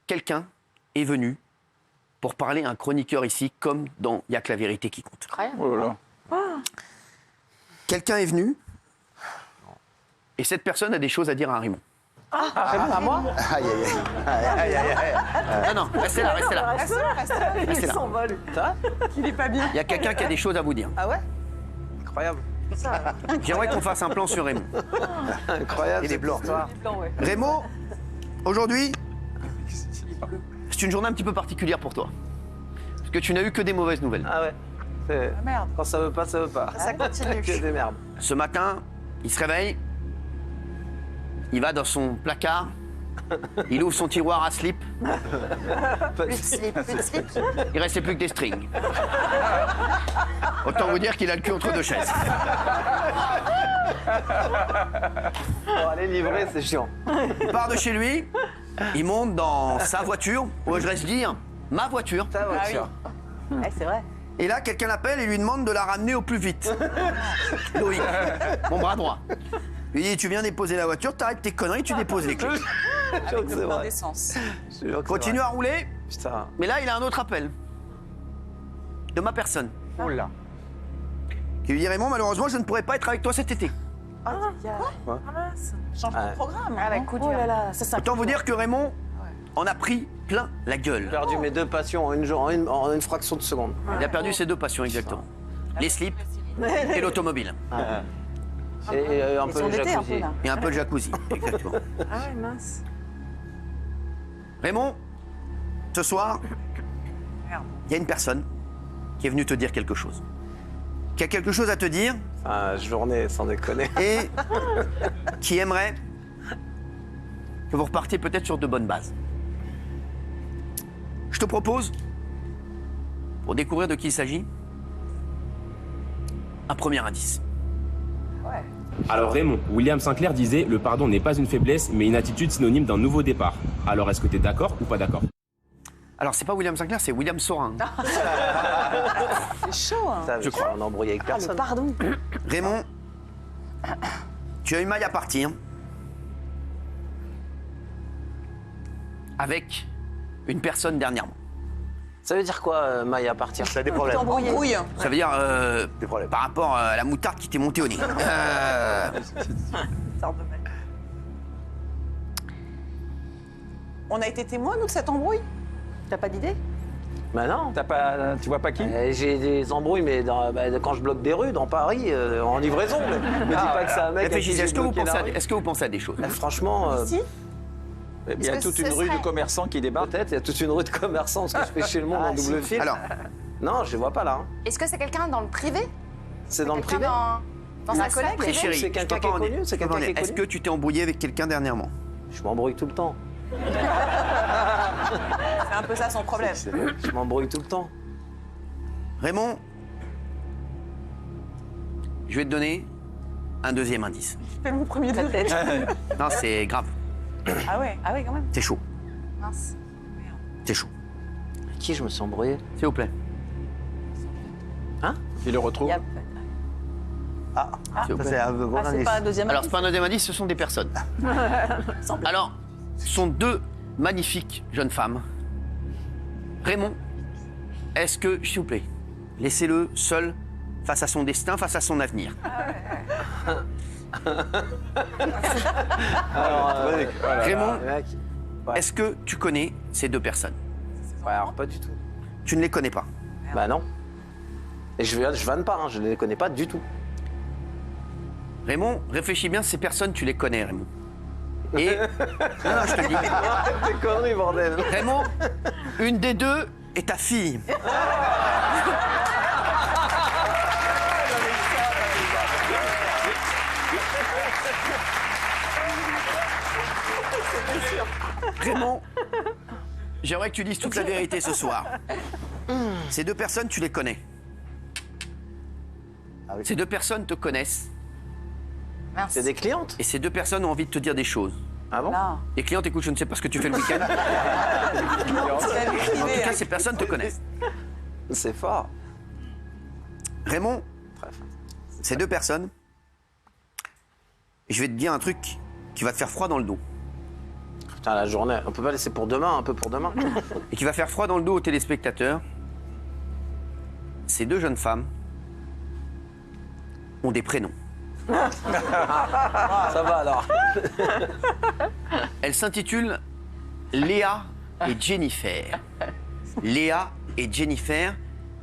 quelqu'un est venu pour parler à un chroniqueur ici, comme dans Il n'y a que la vérité qui compte. Oh là là. Quelqu'un est venu, et cette personne a des choses à dire à Raymond. À moi? Aïe, aïe, aïe. Non, restez là, restez là. Restez là. s'envole. Il est pas bien. Il y a quelqu'un qui a des choses à vous dire. Ah ouais? Incroyable. J'aimerais qu'on fasse un plan sur Raymond. Incroyable. Et les blancs. Blanc, ouais. Raymond, aujourd'hui, c'est une journée un petit peu particulière pour toi. Parce que tu n'as eu que des mauvaises nouvelles. Ah ouais. Merde. Quand ça veut pas, ça veut pas. Ça continue. Que des merdes. Ce matin, il se réveille, il va dans son placard, il ouvre son tiroir à slip, Plus de slip, plus de slip. il restait plus que des strings. Autant vous dire qu'il a le cul entre deux chaises. Pour aller livrer, c'est chiant. Il part de chez lui, il monte dans sa voiture, ou oserais-je dire, ma voiture. Ta voiture. Ouais, c'est vrai. Et là, quelqu'un l'appelle et lui demande de la ramener au plus vite. Loïc, mon bras droit. Il dit, tu viens déposer la voiture, t'arrêtes tes conneries, tu déposes les clés. Je jure que c'est vrai. d'essence. Je jure que c'est Continue vrai. à rouler, Putain. mais là, il a un autre appel. De ma personne. Oh là. Qui lui dit, Raymond, malheureusement, je ne pourrai pas être avec toi cet été. Change Ouais. de programme. Ah, bah, coup dur. Oh là là, ça Autant vous dire que Raymond en a pris plein la gueule. J'ai perdu mes deux passions en une fraction de seconde. Il a perdu ses deux passions, exactement. Les slips et l'automobile. Et un peu son le été, un peu, jacuzzi. là. Et un peu le jacuzzi, exactement. Ah ouais, mince. Raymond, ce soir, il y a une personne qui est venue te dire quelque chose. Qui a quelque chose à te dire Enfin, journée, sans déconner. et qui aimerait que vous repartiez peut-être sur de bonnes bases. Je te propose, pour découvrir de qui il s'agit, un premier indice. Alors Raymond, William Sinclair disait « Le pardon n'est pas une faiblesse, mais une attitude synonyme d'un nouveau départ ». Alors est-ce que tu es d'accord ou pas d'accord? Alors, c'est pas William Sinclair, c'est William Sorin. C'est chaud, hein. Ça, je crois en embrouiller avec Ah, le personne. pardon. Raymond, tu as eu maille à partir avec une personne dernièrement. Ça veut dire quoi, Maï, à partir? Ça a des problèmes. Embrouille. Ça veut dire Des problèmes. par rapport à la moutarde qui t'est montée au nez. On a été témoins, nous, de cette embrouille? T'as pas d'idée? Bah non. Tu vois pas qui? J'ai des embrouilles, mais quand je bloque des rues dans Paris, en livraison. Me dis pas que c'est un mec. à qui Réfléchissez, j'ai est-ce que, vous bloqué pensez la à, rue. est-ce que vous pensez à des choses? Franchement, Si. Il y a Est-ce que toute une ce rue serait- de commerçants qui débarquent. peut-être, il y a toute une rue de commerçants, parce que je fais chez le monde en double fil. Alors, Non, je les vois pas là. hein. Est-ce que c'est quelqu'un dans le privé? C'est dans le Quelqu'un privé. dans sa Mais sphère c'est privée? chérie, c'est quelqu'un je peux qui pas est en connu, dire. c'est Je peux pas en quelqu'un qui est dire. Est-ce que connu. tu t'es embrouillé avec quelqu'un dernièrement? Je m'embrouille tout le temps. C'est un peu ça son problème. Je m'embrouille tout le temps. Raymond, je vais te donner un deuxième indice. Fais mon premier degré. Non, c'est grave, Ah ouais, quand même. c'est chaud, Mince. c'est chaud. Avec qui je me suis embrouillé? S'il vous plaît. Il le retrouve. Yep. S'il vous plaît. C'est un gros Ah, c'est indice. pas un deuxième Alors, indice. c'est pas un deuxième indice, ce sont des personnes. Alors, ce sont deux magnifiques jeunes femmes. Raymond, est-ce que, s'il vous plaît, laissez-le seul face à son destin, face à son avenir. Raymond, Mec. Ouais. est-ce que tu connais ces deux personnes? Ouais, alors pas du tout. Tu ne les connais pas. Bah non. Et je vanne pas, hein, je ne les connais pas du tout. Raymond, réfléchis bien, ces personnes, tu les connais, Raymond. Et. Non, non, je te le dis. T'es conneries, bordel. Raymond, une des deux est ta fille. Raymond, j'aimerais que tu dises toute la vérité ce soir. Ces deux personnes, tu les connais. Ces deux personnes te connaissent Mince. C'est des clientes? et ces deux personnes ont envie de te dire des choses. Ah bon? Là. Les clientes, écoute, je ne sais pas ce que tu fais le week-end. C'est la vie En tout privée, cas, hein. ces personnes te connaissent. C'est fort. Raymond, Très fort. ces deux personnes, je vais te dire un truc qui va te faire froid dans le dos. Putain, la journée, on peut pas laisser pour demain, un peu pour demain. et qui va faire froid dans le dos aux téléspectateurs. Ces deux jeunes femmes ont des prénoms. Ça va alors. Elles s'intitulent Léa et Jennifer. Léa et Jennifer,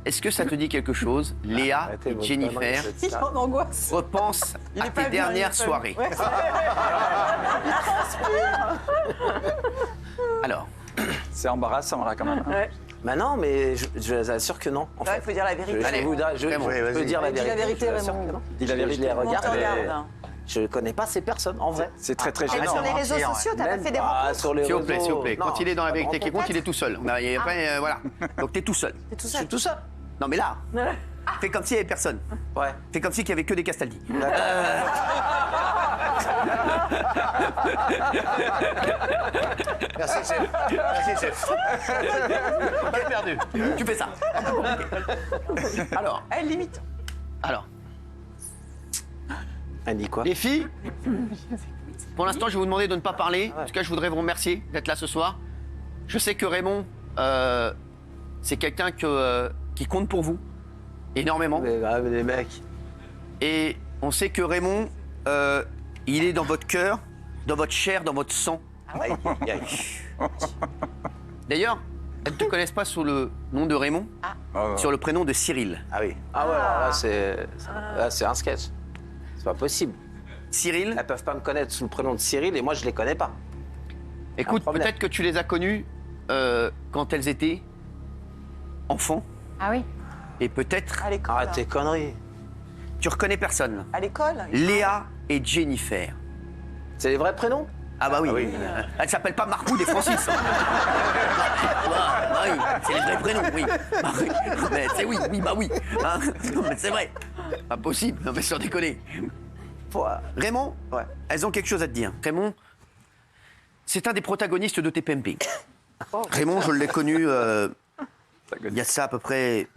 est-ce que ça te dit quelque chose? Léa Arrêtez et votre Jennifer, connerie, cette Il est star. en angoisse. repense Il à est pas tes bien, il est dernières pas soirées. bien. Ouais. Alors, C'est embarrassant, là, quand même. Ouais. Bah non, mais je vous assure que non. En Là, fait. il faut dire la vérité. Allez, je Raymond. peux dire la Dis la vérité. vérité, je vous assure Raymond. que non. Dis la vérité. Je les On regarde. te regarde. Je ne connais pas ces personnes, en vrai. C'est très, très Même gênant. sur les réseaux sociaux, t'as pas Même fait des pas rencontres? sur les s'il vous plaît, réseaux. s'il vous plaît. Non, Quand il est dans la pas de vérité qui compte, rencontre. il est tout seul. Et après, voilà. Donc t'es tout seul. T'es tout Je seul. suis tout seul. Non mais là, fais comme s'il n'y avait personne. Ouais. Fais comme s'il n'y avait que des Castaldi. Merci, chef. Merci, chef. J'ai perdu. Tu fais ça. Alors, Elle limite. Elle dit quoi? les filles, pour l'instant, je vais vous demander de ne pas parler. En tout cas, je voudrais vous remercier d'être là ce soir. Je sais que Raymond, c'est quelqu'un qui compte pour vous énormément. Mais les mecs. Et on sait que Raymond, il est dans votre cœur, dans votre chair, dans votre sang. Aïe, aïe, aïe. D'ailleurs, elles ne te connaissent pas sous le nom de Raymond, Oh, sur le prénom de Cyril. Ah oui. Ah ouais, alors là, c'est un sketch. C'est pas possible. Cyril, Elles peuvent pas me connaître sous le prénom de Cyril et moi je les connais pas. écoute, problème. peut-être que tu les as connues quand elles étaient enfants. Ah oui. Et peut-être, À l'école. Arrête tes conneries. tu reconnais personne. Là. À l'école. Léa et Jennifer. C'est les vrais prénoms? Ah bah oui. Ah oui. Elle s'appelle pas Marcoud et Francis. Bah oui, c'est les vrais prénoms, oui. Bah oui. Mais c'est oui, bah oui. Hein, non, mais c'est vrai. Pas possible, non mais sans déconner. Raymond, Ouais. elles ont quelque chose à te dire. Raymond, c'est un des protagonistes de TPMP. Raymond, je l'ai connu il y a de ça à peu près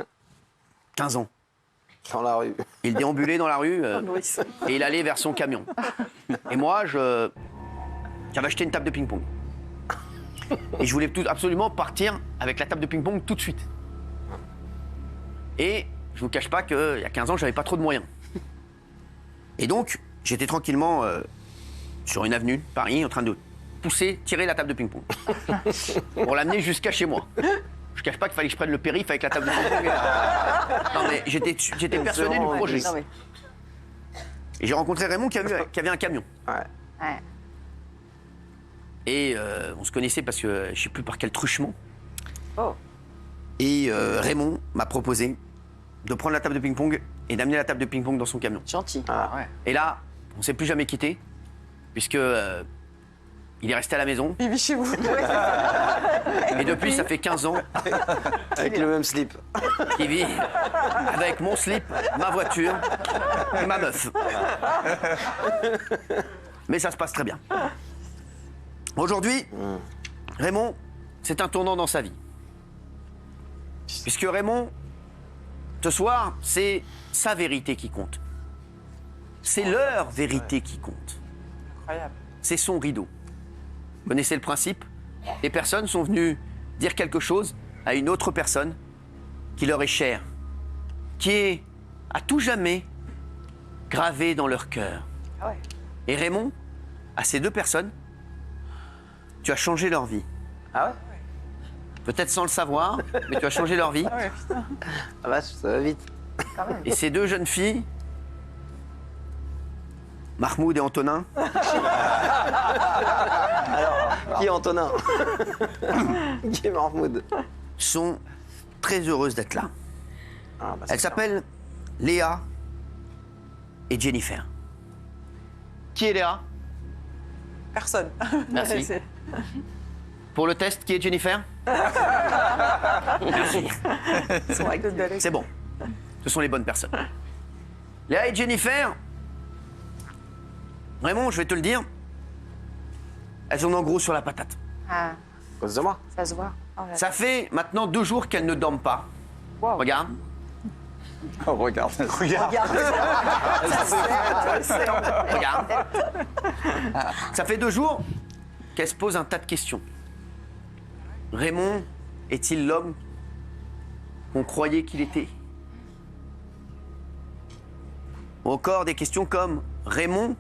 15 ans. Dans la rue. Il déambulait dans la rue et il allait vers son camion. Et moi, j'avais acheté une table de ping-pong. Et je voulais absolument partir avec la table de ping-pong tout de suite. Et je vous cache pas qu'il y a 15 ans, j'avais pas trop de moyens. Et donc, j'étais tranquillement sur une avenue de Paris en train de tirer la table de ping-pong. Pour l'amener jusqu'à chez moi. Je cache pas qu'il fallait que je prenne le périph' avec la table de ping-pong. Non mais j'étais persuadé du projet. Non, mais Et j'ai rencontré Raymond qui avait un camion. Ouais. Ouais. Et on se connaissait parce que je sais plus par quel truchement. Oh. Et Raymond m'a proposé de prendre la table de ping-pong et d'amener la table de ping-pong dans son camion. gentil. Ah. Et là, on s'est plus jamais quitté, puisque il est resté à la maison. Il vit chez vous. Et depuis, ça fait 15 ans Avec le même slip. qu'il vit avec mon slip, ma voiture et ma meuf. Mais ça se passe très bien. Aujourd'hui, Raymond, c'est un tournant dans sa vie. Puisque Raymond, ce soir, c'est sa vérité qui compte. C'est leur vérité qui compte. Incroyable. C'est son rideau. Vous connaissez le principe? Les personnes sont venues dire quelque chose à une autre personne qui leur est chère, qui est à tout jamais gravée dans leur cœur. Ah ouais. Et Raymond, à ces deux personnes, tu as changé leur vie. Ah ouais? Peut-être sans le savoir, mais tu as changé leur vie. Ah ouais, putain. Ah vache, ça va vite. Et ces deux jeunes filles, Mahmoud et Antonin, Qui est Antonin? Qui est Mahmoud? sont très heureuses d'être là. Ah, bah, Elles s'appellent Léa et Jennifer. Qui est Léa? Personne. Merci. C'est- Pour le test, qui est Jennifer? Merci. Ils sont avec d'autres belles. C'est bon. Ce sont les bonnes personnes. Léa et Jennifer, vraiment, je vais te le dire, elles en ont gros sur la patate. Ah, à cause de moi. ça se voit. Oh là là. Ça fait maintenant 2 jours qu'elles ne dorment pas. Wow. Regarde. Oh, regarde. Regarde. Regarde. Ça fait 2 jours qu'elle se pose un tas de questions. Raymond est-il l'homme qu'on croyait qu'il était? Ou encore des questions comme Raymond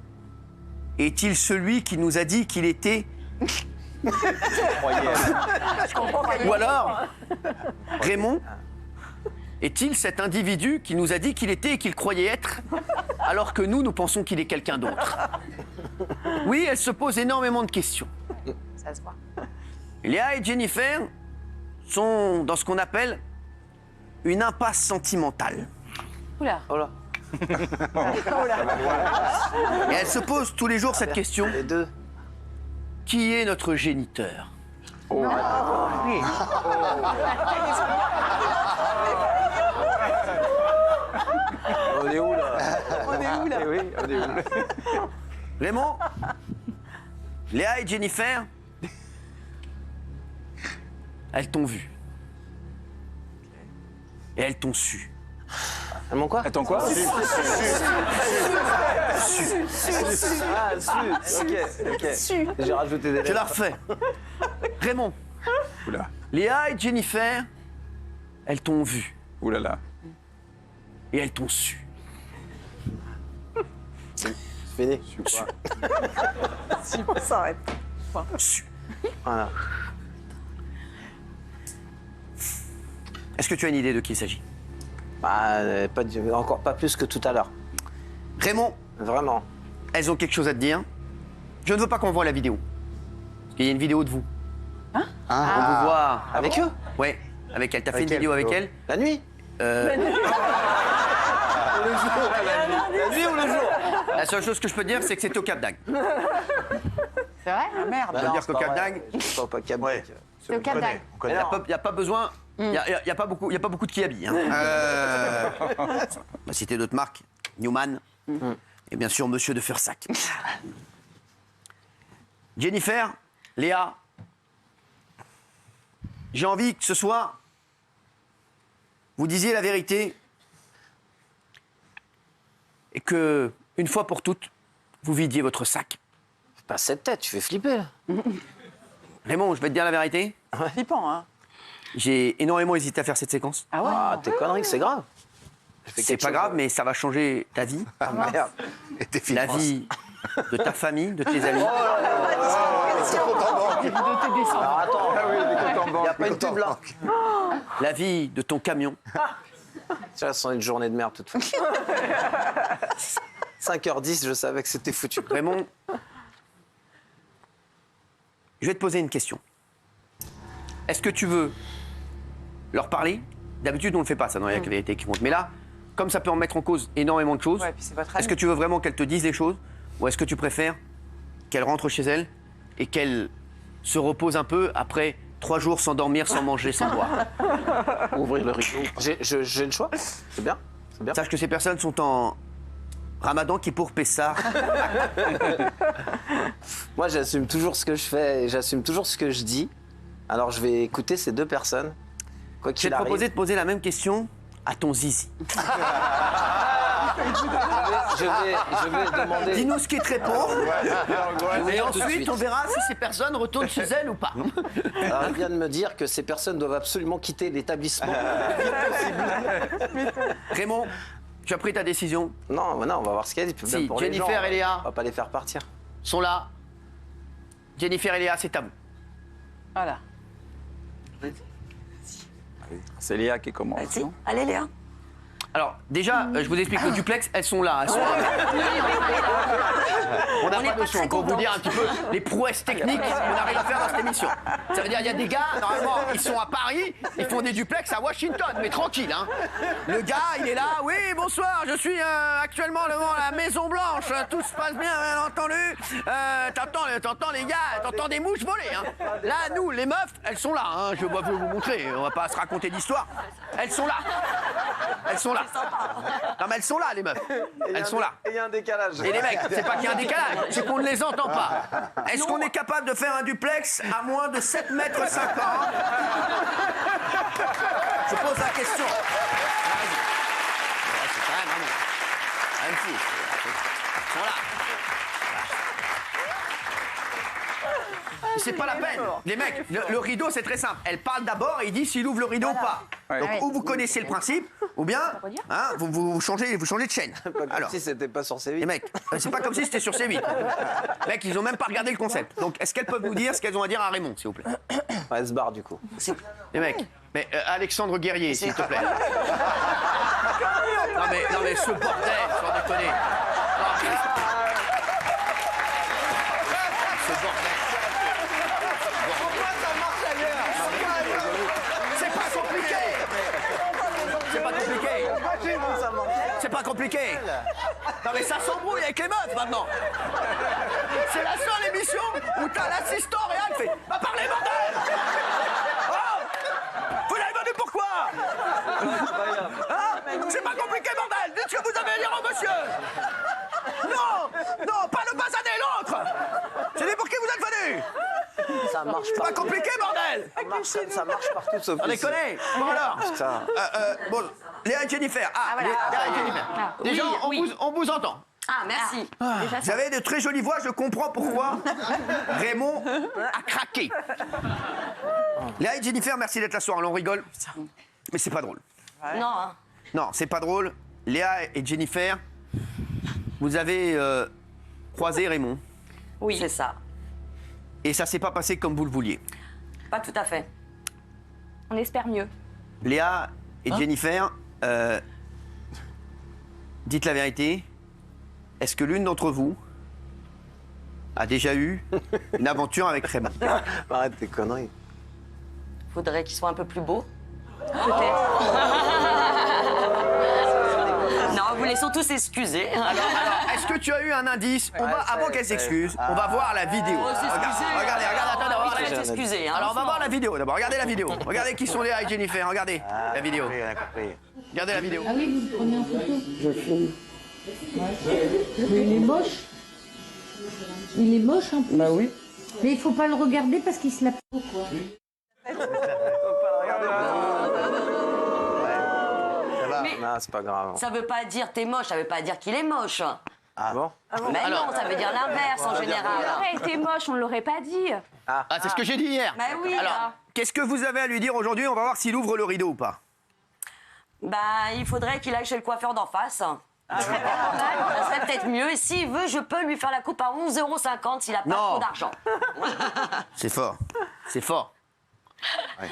est-il celui qui nous a dit qu'il était? Ou alors, Raymond est-il cet individu qui nous a dit qu'il était et qu'il croyait être, alors que nous pensons qu'il est quelqu'un d'autre? Oui, elle se pose énormément de questions. Ça se voit. Léa et Jennifer sont dans ce qu'on appelle une impasse sentimentale. Oula. Oh là, Et elles se posent tous les jours cette question. les deux. Qui est notre géniteur? On est où là? On est où là? Eh oui, on est où là? Raymond, Léa et Jennifer, elles t'ont vu. Et elles t'ont su. Elles m'ont quoi? Attends quoi? Ah, su. Ok. J'ai rajouté des Je la lettres. refais. Raymond, Oula. Léa et Jennifer, elles t'ont vu. Oula là. Et elles t'ont su. Fini. On s'arrête. Su. Voilà. Est-ce que tu as une idée de qui il s'agit? Bah, encore pas plus que tout à l'heure. Raymond, Vraiment. elles ont quelque chose à te dire. Je ne veux pas qu'on voit la vidéo. Parce qu'il y a une vidéo de vous. On vous voit. Avec eux? Ouais, avec elle. T'as fait Avec une vidéo elle, avec plutôt. elle? La nuit? Euh, La nuit ou le jour? La seule chose que je peux te dire, c'est que c'était au Cap d'Agde. C'est vrai? Ah merde. Je veux dire qu'au Cap d'Agde, Pas Cap d'Agde. C'est au Cap d'Agde. il n'y a pas besoin. Il n'y a pas beaucoup de qui habillent. Hein. On va citer d'autres marques. Newman. Et bien sûr, Monsieur de Fursac. Jennifer, Léa, j'ai envie que ce soir, vous disiez la vérité et que, une fois pour toutes, vous vidiez votre sac. Pas cette tête, tu fais flipper là. Raymond, je vais te dire la vérité. Flippant, hein. J'ai énormément hésité à faire cette séquence. Ah ouais. Ah, tes conneries, c'est grave. C'est pas grave, mais ça va changer ta vie, Ah, merde. la vie de ta famille, de tes amis. Alors attends, Il il n'y a pas une pub là. La vie de ton camion. Ça sent une journée de merde toute façon. 5h10, je savais que c'était foutu. Raymond, je vais te poser une question. Est-ce que tu veux leur parler? D'habitude, on ne le fait pas, ça, non, il n'y a que la vérité qui compte. Mais là, comme ça peut en mettre en cause énormément de choses, Ouais, puis c'est votre est-ce que ami. tu veux vraiment qu'elles te disent les choses? Ou est-ce que tu préfères qu'elles rentrent chez elles et qu'elles se reposent un peu après 3 jours sans dormir, sans manger, sans boire? Ouvrir le rideau. J'ai le choix. C'est bien. C'est bien. Sache que ces personnes sont en Ramadan qui pour Pessar. Moi, j'assume toujours ce que je fais et j'assume toujours ce que je dis. Alors, je vais écouter ces deux personnes. Quoi Je vais qu'il te arrive. proposer de poser la même question à ton zizi. Je vais demander. Dis-nous ce qui te répond. Et tout de ensuite, suite. on verra si ces personnes retournent chez elles ou pas. Alors, elle vient de me dire que ces personnes doivent absolument quitter l'établissement. Raymond, tu as pris ta décision, Non, on va voir ce qu'elle dit. Si, Même pour les Jennifer gens, et Léa. On va pas les faire partir. sont là. Jennifer et Léa, c'est à vous. Voilà. C'est Léa qui commence. Vas-y. non Allez, Léa. Alors, déjà, je vous explique le duplex, elles sont là. Elles sont on n'a pas de son pour vous dire un petit peu les prouesses techniques qu'on arrive à faire dans cette émission. Ça veut dire il y a des gars, normalement, ils sont à Paris, ils font des duplex à Washington, mais tranquille, hein. Le gars, il est là, oui, bonsoir, je suis actuellement devant la Maison Blanche, tout se passe bien, entendu. T'entends les gars, t'entends des mouches voler, hein. Là, nous, les meufs, elles sont là, hein. Je vais vous montrer, on va pas se raconter d'histoire. Elles sont là. Elles sont là. Non, mais elles sont là, les meufs. Elles sont là. Et il y a un décalage. Et les mecs, c'est pas qu'il y a un décalage, c'est qu'on ne les entend pas. Est-ce qu'on est capable de faire un duplex à moins de 7,50 mètres? Je pose la question. Vas-y. Ouais, c'est quand même un fou. Ils sont là. C'est pas la peine. Les mecs, le rideau, c'est très simple. Elle parle d'abord et il dit s'il ouvre le rideau ou pas. Ouais. Donc, ou vous connaissez le principe, ou bien hein, vous changez de chaîne. Pas comme Alors, si c'était pas sur C8. les mecs, c'est pas comme si c'était sur C8. Mec, ils ont même pas regardé le concept. Donc, est-ce qu'elles peuvent nous dire ce qu'elles ont à dire à Raymond, s'il vous plaît? Ouais, elle se barre du coup. Les mecs, mais Alexandre Guerrier, s'il te plaît. Non mais ce bordel, sans déconner. Non, mais... Ce bordel. C'est pas compliqué. C'est pas compliqué. C'est pas compliqué. Non mais ça s'embrouille avec les meufs maintenant. C'est la seule émission où t'as l'assistant réel qui fait « Va parler, bordel !» Oh, vous l'avez vendu pourquoi? Hein? C'est pas compliqué, bordel. Dites ce que vous avez à dire au monsieur. Non, pas le basané, l'autre. J'ai dit pour qui vous êtes venu. Ça marche C'est pas. pas compliqué, bordel. Ça marche partout sauf On ici. déconne. Bon alors. Putain. Bon, Léa et Jennifer. Ah, Léa et Jennifer. Déjà, on vous entend. Ah, merci. Vous avez de très jolies voix, je comprends pourquoi Raymond a craqué. Léa et Jennifer, merci d'être là ce soir, on rigole. Mais c'est pas drôle. Non, hein. Non, c'est pas drôle. Léa et Jennifer, vous avez croisé Raymond Oui, c'est ça. et ça s'est pas passé comme vous le vouliez. Pas tout à fait. On espère mieux. Léa et Jennifer, dites la vérité. Est-ce que l'une d'entre vous a déjà eu une aventure avec Raymond? Arrête tes conneries. Faudrait qu'il soit un peu plus beau. Non, vous voulez surtout s'excuser. Alors, est-ce que tu as eu un indice? Avant qu'elle s'excuse, on va voir la vidéo. Oh, s'excuser. Regardez, attendez, on va voir la Il faut vidéo. s'excuser. Hein. Alors, on va voir la vidéo d'abord. Regardez la vidéo. Regardez qui sont Léa et Jennifer. Regardez la vidéo. Oui, on a compris. Regardez la vidéo. Ah oui, vous le prenez en photo? Je filme. Mais il est moche. Il est moche en plus. Bah oui. Mais il faut pas le regarder parce qu'il se la... Mais Non, c'est pas grave. ça veut pas dire t'es moche, ça veut pas dire qu'il est moche. Ah bon? Mais non, ça veut dire l'inverse en Il général. aurait été moche, on ne l'aurait pas dit. Ah, c'est ce que j'ai dit hier. Bah oui. Alors, qu'est-ce que vous avez à lui dire aujourd'hui? On va voir s'il ouvre le rideau ou pas. Bah, il faudrait qu'il aille chez le coiffeur d'en face. Ça serait peut-être mieux. Et s'il veut, je peux lui faire la coupe à 11,50 € s'il a pas Non. trop d'argent. C'est fort. C'est fort.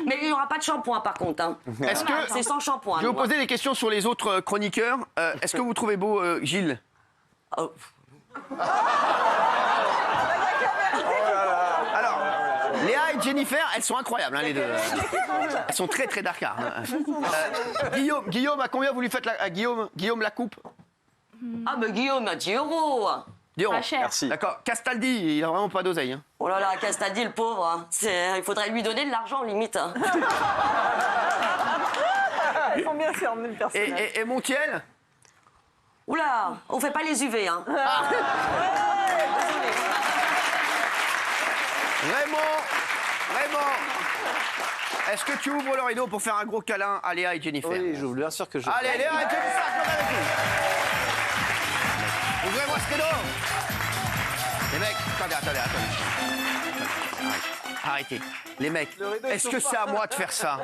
Mais il n'y aura pas de shampoing par contre. Hein. Est-ce que... C'est sans shampoing. Je vais vous nous, hein. poser des questions sur les autres chroniqueurs. Est-ce que vous trouvez beau Gilles? Oh. Alors, Léa et Jennifer, elles sont incroyables, hein, les deux. Elles sont très, très darkas. Guillaume, à combien vous lui faites à Guillaume la coupe? Ah, mais Guillaume, 10 €. 10 €. Pas cher. Merci. D'accord. Castaldi, il a vraiment pas d'oseille. Hein. Oh là là, Castaldi, le pauvre. Hein. Il faudrait lui donner de l'argent, limite. Hein. Ils sont bien fermés, le personnage. Et Montiel? Oula, on fait pas les UV. Hein. Raymond, est-ce que tu ouvres le rideau pour faire un gros câlin à Léa et Jennifer? Oui, j'ouvre bien sûr que je. Allez, Léa et Jennifer, je avec vous. Ouvrez-moi ce rideau. Les mecs, attendez. Arrêtez. Les mecs, est-ce que c'est à moi de faire ça?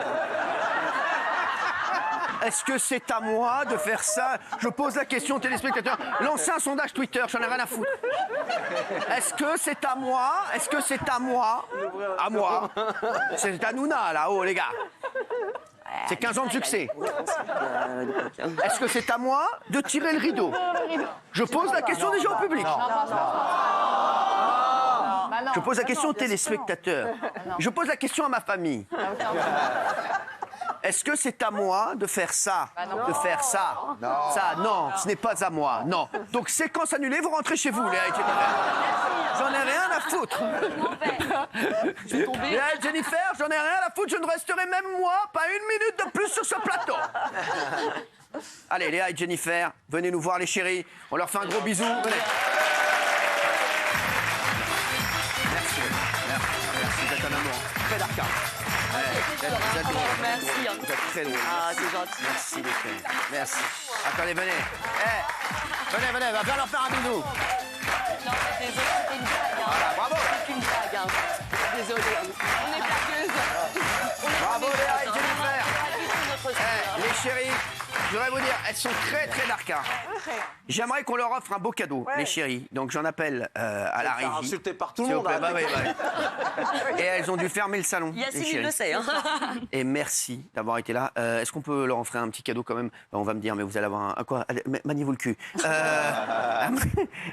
Est-ce que c'est à moi de faire ça? Je pose la question aux téléspectateurs. Lancez un sondage Twitter, j'en ai rien à foutre. Est-ce que c'est à moi? Est-ce que c'est à moi? À moi. C'est à Nouna, là-haut, les gars. C'est 15 ans de succès. Est-ce que c'est à moi de tirer le rideau? Je pose la question déjà au public. Je pose la question aux téléspectateurs. Je pose la question à ma famille. Est-ce que c'est à moi de faire ça? De faire ça? Ça, non, ce n'est pas à moi, non. Donc, séquence annulée, vous rentrez chez vous, Léa et Jennifer. J'en ai rien à foutre. Léa et Jennifer, j'en ai rien à foutre, je ne resterai même moi pas une minute de plus sur ce plateau. Allez, Léa et Jennifer, venez nous voir les chéris. On leur fait un gros bisou. Venez. Merci, vous êtes un amour. Très d'arcade. Vous êtes drôle. Merci. Vous êtes très drôle. Ah, c'est gentil. Merci les filles. Merci. Attendez, venez. Venez, va bien leur faire un bisou. Non, désolé, c'était une blague. Hein. Voilà, bravo. C'est une blague. Hein. désolé. On est plaqueuses. Bravo Léa et Jennifer. Les chéris, je voudrais vous dire, elles sont très très darkas. J'aimerais qu'on leur offre un beau cadeau, les chéris. Donc j'en appelle à la régie. Insulté par tout le S'il vous monde. plaît, arrête. bah oui. Et elles ont dû fermer le salon. les Yacine, il chéris. le sait. Hein. Et merci d'avoir été là. Est-ce qu'on peut leur offrir un petit cadeau quand même? On va me dire, mais vous allez avoir un quoi? Allez, maniez-vous le cul.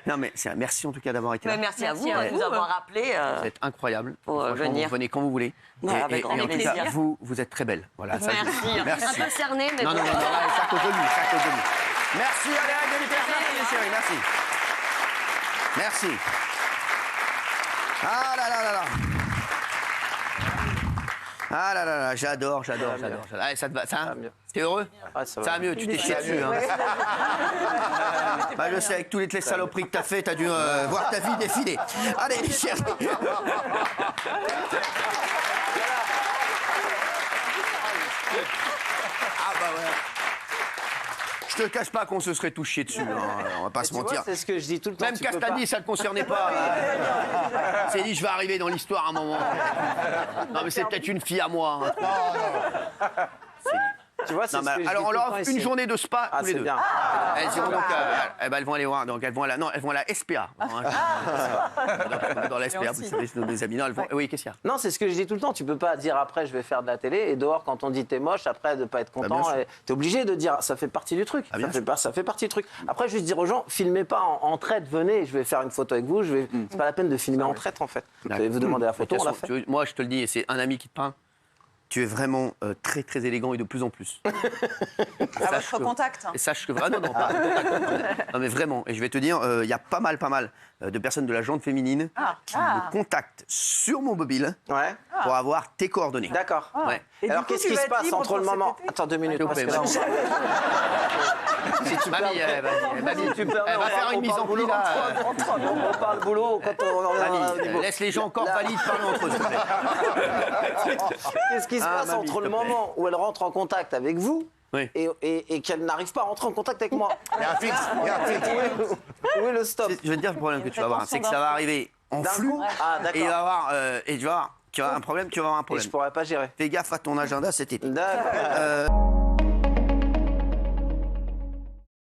Non mais merci en tout cas d'avoir été là. Mais merci à vous Merci à de nous avoir rappelé. Vous êtes incroyable. Pour Franchement, venir. Vous venez quand vous voulez. Ouais, avec grand en tout plaisir. cas, vous êtes très belle. Voilà, ça, Merci. Merci. Un peu cerné, mais Non, bon. non, non, non, c'est à cause de lui, c'est à cause de lui. Merci, allez, Jennifer, merci, les chéris, merci. Merci. Ah là là là là. Ah là là là, j'adore. Allez, ça te va, ça? mieux. T'es heureux? Ah, ça Ça va va mieux, tu t'es chié dessus. Hein. Bah, je sais, avec toutes les saloperies que t'as fait, t'as dû voir ta vie défiler. Allez, les chéris. Ah bah ouais. Je te cache pas qu'on se serait touché dessus, hein, on va pas se Tu vois, mentir. c'est ce que je dis tout le temps. Même tu peux Castadi, pas- ça ne le concernait pas. C'est dit, je vais arriver dans l'histoire à un moment. Non, mais c'est peut-être une fille à moi. Hein. Tu vois, c'est Non, ce que mais je alors, dis on tout leur le temps offre ici. une journée de spa Ah, tous les c'est deux. bien. Elles iront donc elles vont aller voir, donc elles vont à la SPA. Dans la SPA, vous savez, c'est nos amis. Non, elles vont, oui, qu'est-ce qu'il y a? Non, c'est ce que je dis tout le temps. Tu peux pas dire après je vais faire de la télé et dehors quand on dit t'es moche après de pas être bien content. sûr. T'es obligé de dire ça fait partie du truc. bien Ça fait partie du truc. Après juste dire aux gens filmez pas en traite, venez, je vais faire une photo avec vous. C'est pas la peine de filmer en traite en fait. Vous demandez la photo, on la fait. Moi, je te le dis, et c'est un ami qui te peint. Tu es vraiment très très élégant et de plus en plus. À votre contact. Et sache que ah non, pas contact. Non mais vraiment. Et je vais te dire, il y a pas mal de personnes de la gente féminine qui me contactent sur mon mobile Ouais. pour avoir tes coordonnées. D'accord. Ouais. Et Alors du coup, qu'est-ce tu qui vas se être passe libre entre le pour moment cet été Attends 2 minutes. S'il vous Parce plaît, que là, si tu Mamie, permets- mamie, tu permets, elle va on faire une on mise parle en pli boulot. là. On parle boulot quand on Mamie, laisse les gens encore valides parler entre eux. s'il te plaît. Qu'est-ce qui se passe mamie, entre s'il le te plaît. moment où elle rentre en contact avec vous Oui. et qu'elle n'arrive pas à rentrer en contact avec moi? Il y a un fixe. Où est le stop? Je vais te dire le problème que tu vas avoir, c'est que ça va arriver en D'un flux coup Ah, et il va y d'accord. avoir et tu vas avoir un problème, tu vas avoir un Et problème. je pourrais pas gérer. Fais gaffe à ton agenda cet été. D'accord.